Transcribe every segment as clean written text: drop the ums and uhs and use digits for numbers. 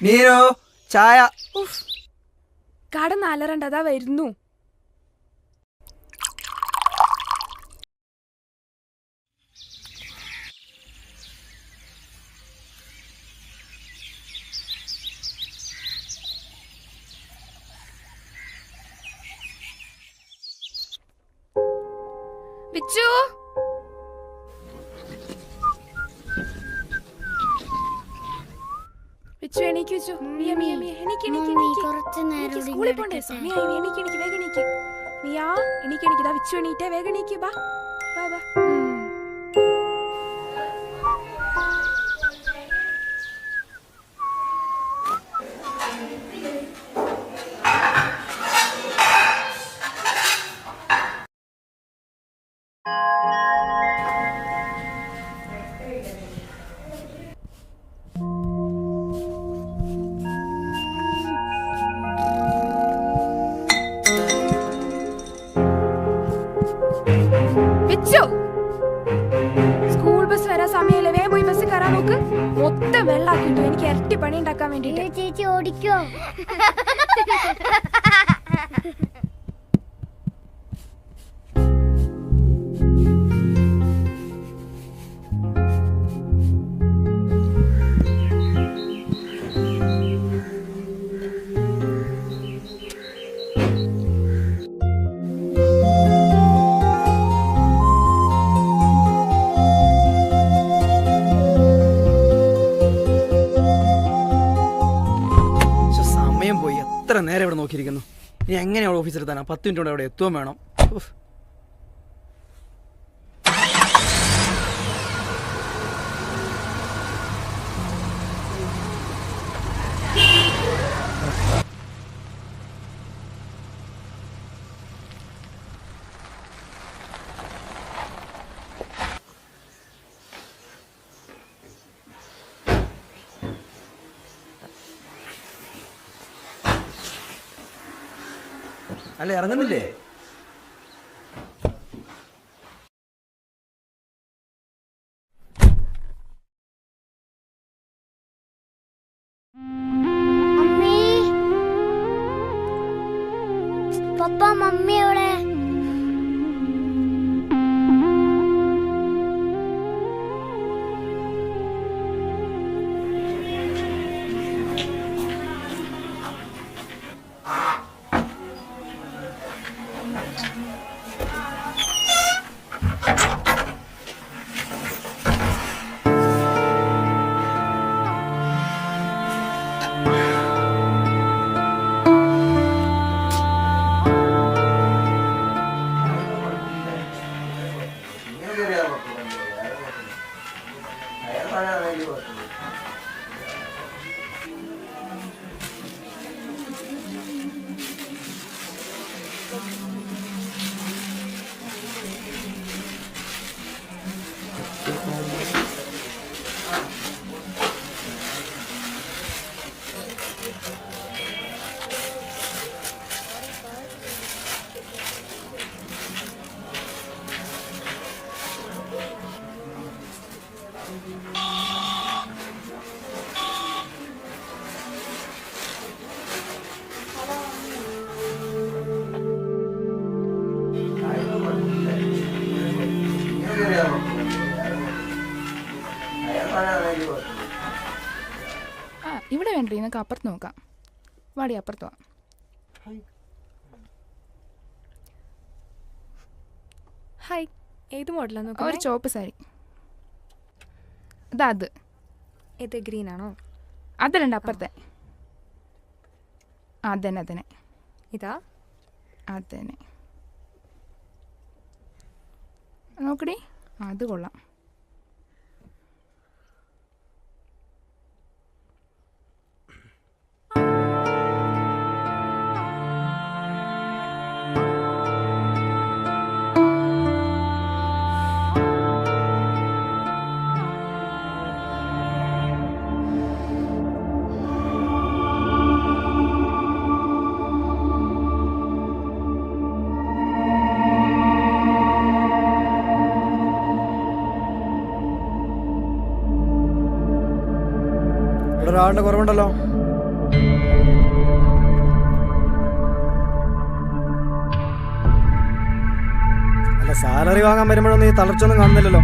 നീരോ ചായ. കടന്ന് അലറണ്ടതാ വരുന്നു. വിച്ചു, വിച്ചു എണീക്ക്. വിച്ചു മിയ മിയ മിയ എണീക്ക് എണീക്ക് എണീക്ക്. സ്കൂളിൽ പോണ്ടേ? സമയമായി. എണീക്ക് എണീക്ക് വേഗം എണീക്ക്. മിയ എണീക്ക് എണീക്ക്. ദാ വിച്ചു എണീറ്റേ, വേഗം എണീക്ക്. ബാ ബാ ബാ. വിച്ചു, സ്കൂൾ ബസ് വരാൻ സമയമില്ല. വേഗം പോയി ബസ് കയറാൻ നോക്ക്. മൊത്തം വെള്ളാക്കിട്ടു. എനിക്ക് ഇരട്ടി പണി ഉണ്ടാക്കാൻ വേണ്ടിട്ട്. ചേച്ചി ഓടിക്കോ? പോയി എത്ര നേരം ഇവിടെ നോക്കിയിരിക്കുന്നു. ഇനി എങ്ങനെ അവിടെ ഓഫീസിൽ എത്താനാ? 10 മിനിറ്റ് കൊണ്ട് അവിടെ എത്തുകയും വേണം. അല്ല ഇറങ്ങുന്നില്ലേ? പപ്പ മമ്മി എവിടെ? ഇവിടെ വേണ്ടേ, നമുക്ക് അപ്പുറത്ത് നോക്കാം. വാടി അപ്പുറത്ത് പോവാം. ഹായ്, ഏത് മോഡലാണ്? ഒരു ചോപ്പ് സാരി. അത് ഏത് ഗ്രീൻ ആണോ? അതല്ല അപ്പുറത്തെ. അതന്നെ അതന്നെ. ഇതാ അതന്നെ. നോക്കടി, അത് കൊള്ളാം. ഒരാളുടെ കുറവുണ്ടല്ലോ. അല്ല സാലറി വാങ്ങാൻ വരുമ്പോഴൊന്നും ഈ തളർച്ചൊന്നും കാണുന്നില്ലല്ലോ.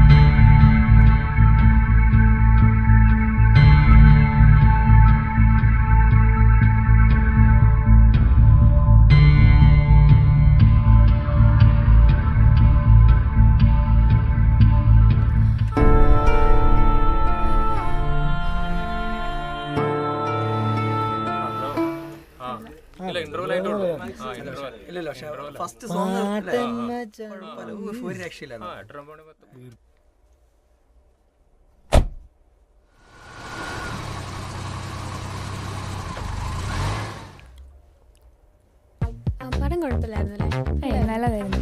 ഇല്ലല്ലോ ഫസ്റ്റ് സോങ് ഒരു രക്ഷയില്ല. പടം കുഴപ്പമില്ലായിരുന്നല്ലേ? നല്ലതായിരുന്നു.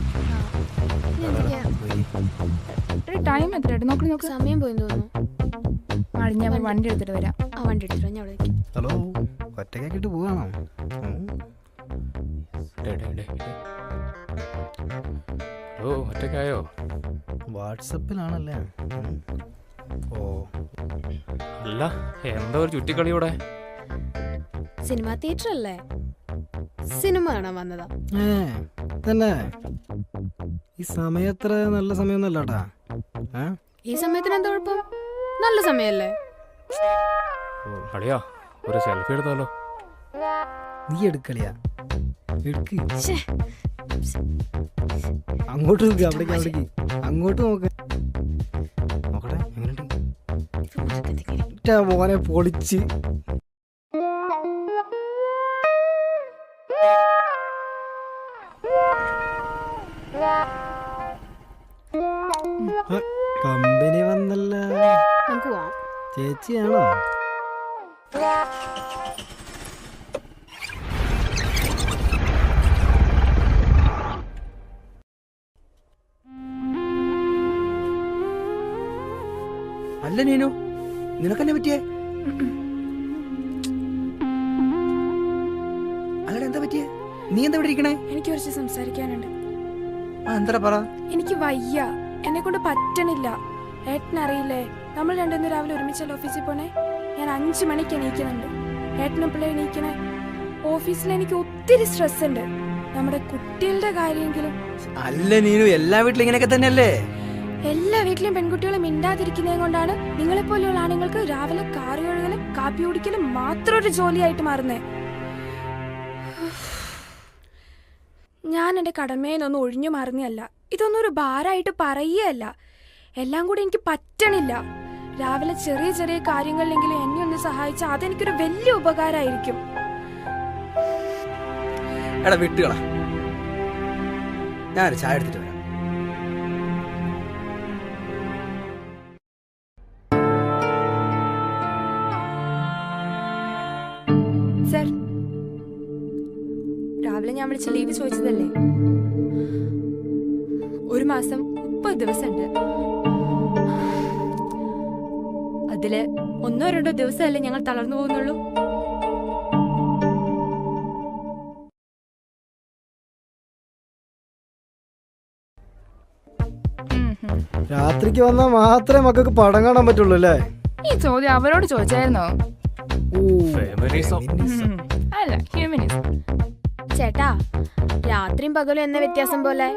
ടൈം എത്രയായിട്ട് നോക്കി നോക്ക്. സമയം പോയി തോന്നുന്നു. ഞാൻ വണ്ടി എടുത്തിട്ട് വരാം. ആ വണ്ടി എടുത്തിട്ട് ഞാൻ അവിടെ നിൽക്കാം. ഹലോ, ഒറ്റയ്ക്കാക്കിട്ട് പോവാണോ? ഒറ്റക്കായോ? വാട്സപ്പിലാണല്ലേ? ഓ അല്ല, എന്താ ഒരു ചുറ്റിക്കളിയോടെ? സിനിമ തിയേറ്റർ അല്ലേ? സിനിമ കാണാൻ വന്നതാ. തന്നെ ഈ സമയത്ര നല്ല സമയമൊന്നും അല്ലാട്ടാ. ഈ സമയത്തിന് എന്താ കുഴപ്പം? നല്ല സമയല്ലേ? അളിയാ, ഒരു സെൽഫി എടുത്താലോ? നീ എടുക്കളിയാ? എടുക്ക്. അങ്ങോട്ട് നോക്ക്, അവിടേക്ക് അവിടേക്ക് അങ്ങോട്ട് നോക്ക്. നോക്കട്ടെ എങ്ങനെയുണ്ട് മോനെ പൊളിച്ച്. കമ്പനി വന്നല്ല. നമുക്ക് പോവാം. ചേച്ചിയാണോ? അല്ല നീനു, നിനക്കെന്നെ പറ്റിയേ? അല്ലടാ, എന്താ പറ്റിയേ? നീ എന്താ ഇവിടെ ഇരിക്കണേ? എനിക്ക് കുറച്ച് സംസാരിക്കാനുണ്ട്. എന്താ പറ. എനിക്ക് വയ്യ, എന്നെ കൊണ്ട് പറ്റണില്ല. ഏട്ടനറിയില്ലേ, നമ്മൾ രണ്ടുപേരും രാവിലെ ഒരുമിച്ചല്ല ഓഫീസിൽ പോണേ. ഞാൻ 5 മണിക്ക് എണീക്കുന്നുണ്ട്. ഏട്ടനെപ്പോഴേ എണീക്കണേ? ഓഫീസിൽ എനിക്ക് ഒത്തിരി സ്ട്രെസ് ഉണ്ട്. നമ്മുടെ കുട്ടികളുടെ കാര്യമെങ്കിലും. അല്ല നീനു, എല്ലാ വീട്ടിലും ഇങ്ങനെയൊക്കെ തന്നെയല്ലേ? എല്ലാ വീട്ടിലും പെൺകുട്ടികളും മിണ്ടാതിരിക്കുന്നത് കൊണ്ടാണ് നിങ്ങളെപ്പോലെയുള്ള ആണുങ്ങൾക്ക് രാവിലെ കാറ് കഴുകലും കാപ്പി കുടിക്കലും മാത്രം ഒരു ജോലിയായിട്ട് മാറുന്നേ. ഞാൻ എൻ്റെ കടമേനൊന്നും ഒഴിഞ്ഞു മാറുന്നതല്ല. ഇതൊന്നും ഒരു ഭാരമായിട്ട് പറയുകയല്ല. എല്ലാം കൂടി എനിക്ക് പറ്റണില്ല. രാവിലെ ചെറിയ ചെറിയ കാര്യങ്ങളിലെങ്കിലും എന്നെ ഒന്ന് സഹായിച്ചാൽ അതെനിക്കൊരു വലിയ ഉപകാരമായിരിക്കും. എടാ വിട്ടുകളാ, ഞാനൊരു ചായ എടുത്തിട്ട് വരാം. സർ, രാവിലെ ഞാൻ വിളിച്ച് ലീവ് ചോദിച്ചതല്ലേ? 1 മാസം 30 ദിവസമുണ്ട്. അതില് 1-2 ദിവസമല്ലേ ഞങ്ങൾ തളർന്നു പോകുന്നുള്ളൂ. രാത്രിക്ക് വന്നാൽ മാത്രമേ മക്കൾക്ക് പടം കാണാൻ പറ്റുള്ളൂ അല്ലേ? ഈ ചോദ്യം അവരോട് ചോദിച്ചായിരുന്നോ? അല്ല, ഹ്യൂമനിസം. ചേട്ടാ, രാത്രിയും പകലും എന്ന വ്യത്യാസം പോലെ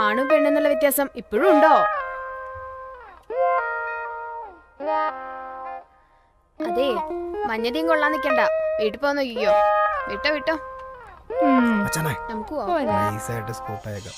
ആണും പെണ്ണെന്നുള്ള വ്യത്യാസം ഇപ്പോഴും ഉണ്ടോ? അതെ, മഞ്ഞതയും കൊള്ളാൻ നിക്കണ്ട. വീട്ടിൽ പോകാൻ നോക്കിക്കോ. വിട്ടോ വിട്ടോ, നമുക്ക് പോവാം. നൈസായിട്ട് സ്കൂട്ടായേക്കാം.